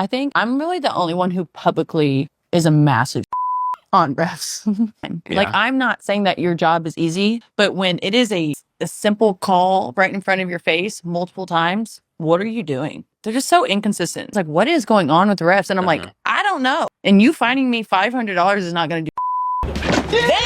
I think I'm really the only one who publicly is a massive on refs. Like, I'm not saying that your job is easy, but when it is a simple call right in front of your face multiple times, what are you doing? They're just so inconsistent. It's like, what is going on with the refs? And I'm like, I don't know. And you finding me $500 is not going to do. Damn!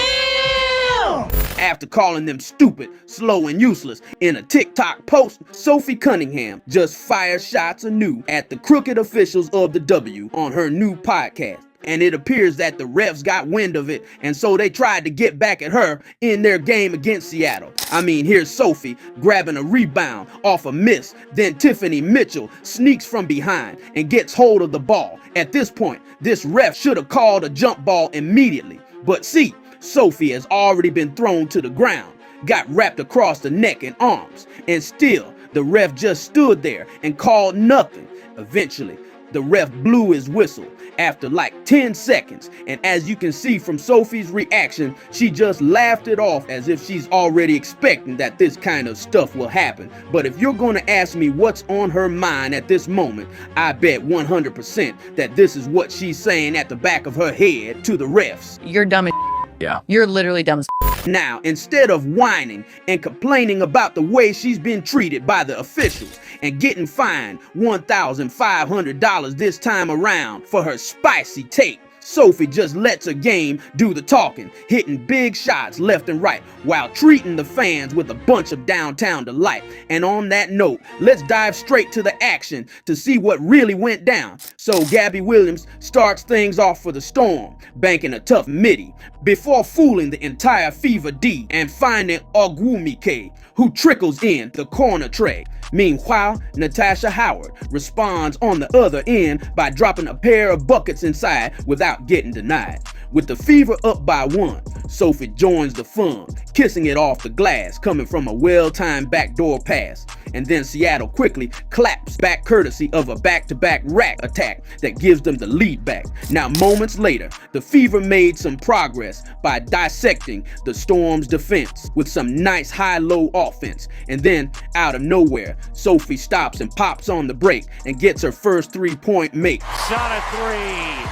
After calling them stupid, slow, and useless in a TikTok post, Sophie Cunningham just fired shots anew at the crooked officials of the W on her new podcast. And it appears that the refs got wind of it, and so they tried to get back at her in their game against Seattle. I mean, here's Sophie grabbing a rebound off a miss, then Tiffany Mitchell sneaks from behind and gets hold of the ball. At this point, this ref should have called a jump ball immediately. But see, Sophie has already been thrown to the ground, got wrapped across the neck and arms, and still the ref just stood there and called nothing. Eventually, the ref blew his whistle after like 10 seconds, and as you can see from Sophie's reaction, she just laughed it off as if she's already expecting that this kind of stuff will happen. But if you're going to ask me what's on her mind at this moment, I bet 100% that this is what she's saying at the back of her head to the refs. You're dumb as Yeah. You're literally dumb as Now, instead of whining and complaining about the way she's been treated by the officials and getting fined $1,500 this time around for her spicy take, Sophie just lets her game do the talking, hitting big shots left and right while treating the fans with a bunch of downtown delight. And on that note, let's dive straight to the action to see what really went down. So Gabby Williams starts things off for the Storm, banking a tough midi before fooling the entire Fever D and finding Ogwumike, who trickles in the corner tray. Meanwhile, Natasha Howard responds on the other end by dropping a pair of buckets inside without getting denied. With the Fever up by 1, Sophie joins the fun, kissing it off the glass coming from a well-timed backdoor pass. And then Seattle quickly claps back courtesy of a back-to-back rack attack that gives them the lead back. Now, moments later, the Fever made some progress by dissecting the Storm's defense with some nice high-low offense. And then, out of nowhere, Sophie stops and pops on the break and gets her first three-point make. Shot a three.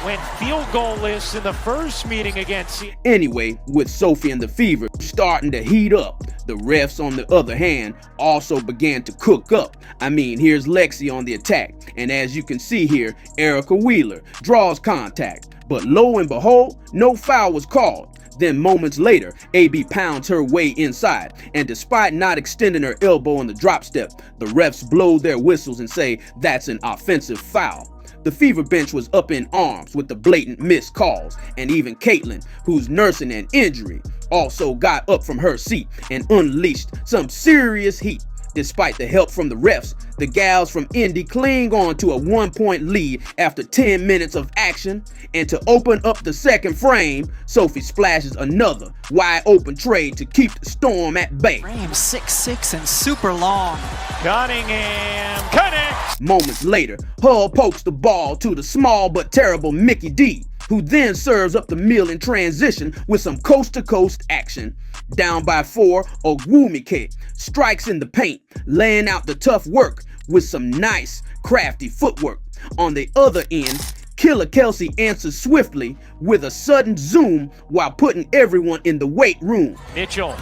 Went field goalless in the first meeting against. Anyway, with Sophie and the Fever starting to heat up, the refs, on the other hand, also began to cook up. I mean, here's Lexi on the attack, and as you can see here, Erica Wheeler draws contact. But lo and behold, no foul was called. Then moments later, AB pounds her way inside, and despite not extending her elbow on the drop step, the refs blow their whistles and say that's an offensive foul. The Fever bench was up in arms with the blatant missed calls, and even Caitlin, who's nursing an injury, also got up from her seat and unleashed some serious heat. Despite the help from the refs, the gals from Indy cling on to a 1-point lead after 10 minutes of action, and to open up the second frame, Sophie splashes another wide open trade to keep the Storm at bay. Frame 6'6" and super long. Cunningham connects. Moments later, Hull pokes the ball to the small but terrible Mickey D, who then serves up the meal in transition with some coast-to-coast action. Down by 4, Ogwumike strikes in the paint, laying out the tough work with some nice, crafty footwork. On the other end, Killer Kelsey answers swiftly with a sudden zoom while putting everyone in the weight room. Mitchell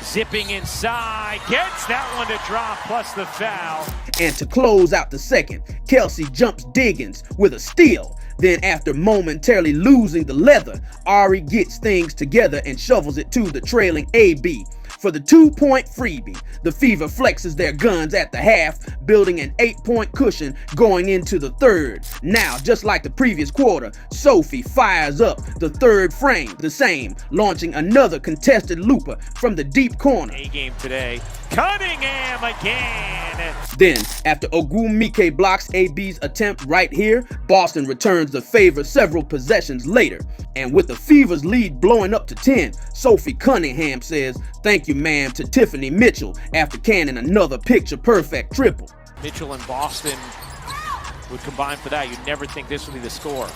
zipping inside, gets that one to drop, plus the foul. And to close out the second, Kelsey jumps Diggins with a steal. Then after momentarily losing the leather, Ari gets things together and shovels it to the trailing AB. For the 2-point freebie, the Fever flexes their guns at the half, building an 8-point cushion going into the third. Now, just like the previous quarter, Sophie fires up the third frame, the same, launching another contested looper from the deep corner. A-game today. Cunningham again. Then, after Ogwumike blocks AB's attempt right here, Boston returns the favor several possessions later. And with the Fever's lead blowing up to 10, Sophie Cunningham says, "Thank you, ma'am," to Tiffany Mitchell after canning another picture-perfect triple. Mitchell and Boston would combine for that. You'd never think this would be the score.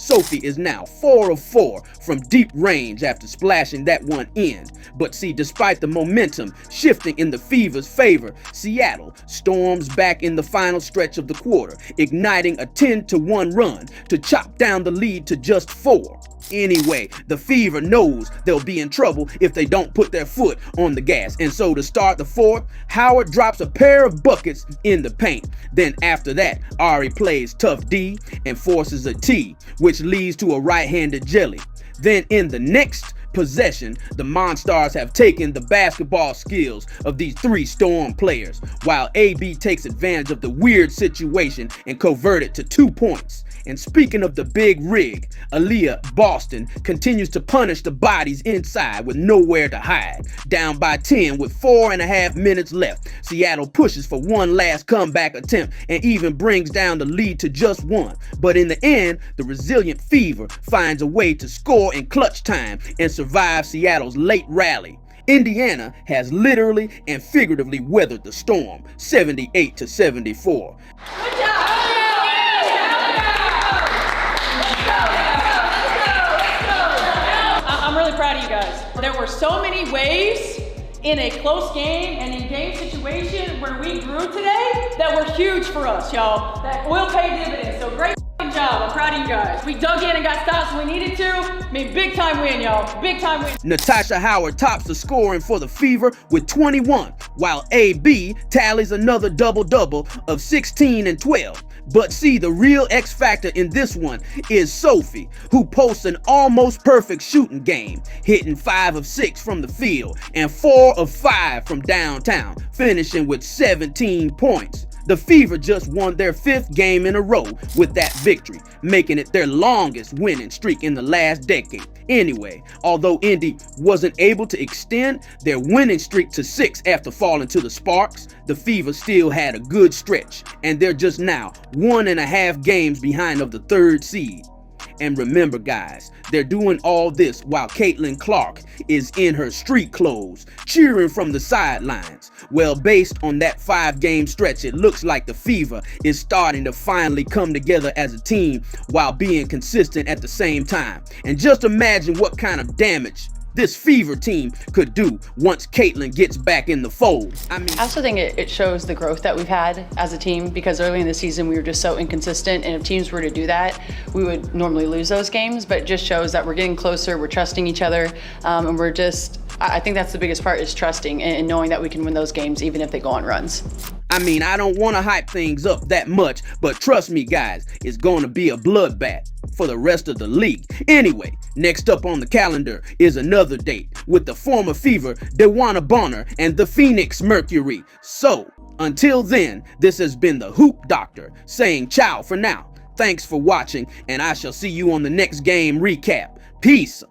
Sophie is now 4 of 4 from deep range after splashing that one in. But see, despite the momentum shifting in the Fever's favor, Seattle storms back in the final stretch of the quarter, igniting a 10-1 run to chop down the lead to just 4. Anyway, the Fever knows they'll be in trouble if they don't put their foot on the gas. And so to start the fourth, Howard drops a pair of buckets in the paint. Then after that, Ari plays tough D and forces a T, which leads to a right-handed jelly. Then in the next possession, the Monstars have taken the basketball skills of these 3 Storm players, while AB takes advantage of the weird situation and converted to 2 points. And speaking of the big rig, Aaliyah Boston continues to punish the bodies inside with nowhere to hide. Down by 10 with 4.5 minutes left, Seattle pushes for one last comeback attempt and even brings down the lead to just 1. But in the end, the resilient Fever finds a way to score in clutch time and survive Seattle's late rally. Indiana has literally and figuratively weathered the storm, 78-74. Good job! I'm really proud of you guys. There were so many ways in a close game and in game situation where we grew today that were huge for us, y'all. That will pay dividends. So great job. I'm proud of you guys. We dug in and got stops when we needed to. I mean, big time win, y'all. Big time win. Natasha Howard tops the scoring for the Fever with 21, while AB tallies another double-double of 16 and 12. But see, the real X factor in this one is Sophie, who posts an almost perfect shooting game, hitting 5 of 6 from the field and 4 of 5 from downtown, finishing with 17 points. The Fever just won their 5th game in a row with that victory, making it their longest winning streak in the last decade. Anyway, although Indy wasn't able to extend their winning streak to 6 after falling to the Sparks, the Fever still had a good stretch, and they're just now 1.5 games behind of the 3rd seed. And remember guys, they're doing all this while Caitlin Clark is in her street clothes, cheering from the sidelines. Well, based on that 5-game stretch, it looks like the Fever is starting to finally come together as a team while being consistent at the same time. And just imagine what kind of damage this Fever team could do once Caitlin gets back in the fold. I also think it shows the growth that we've had as a team, because early in the season we were just so inconsistent, and if teams were to do that, we would normally lose those games. But it just shows that we're getting closer, we're trusting each other, and we're just, I think that's the biggest part, is trusting and knowing that we can win those games even if they go on runs. I mean, I don't want to hype things up that much, but trust me guys, it's going to be a bloodbath for the rest of the league. Anyway, next up on the calendar is another date with the former Fever, Dewana Bonner, and the Phoenix Mercury. So, until then, this has been the Hoop Doctor saying ciao for now. Thanks for watching, and I shall see you on the next game recap. Peace.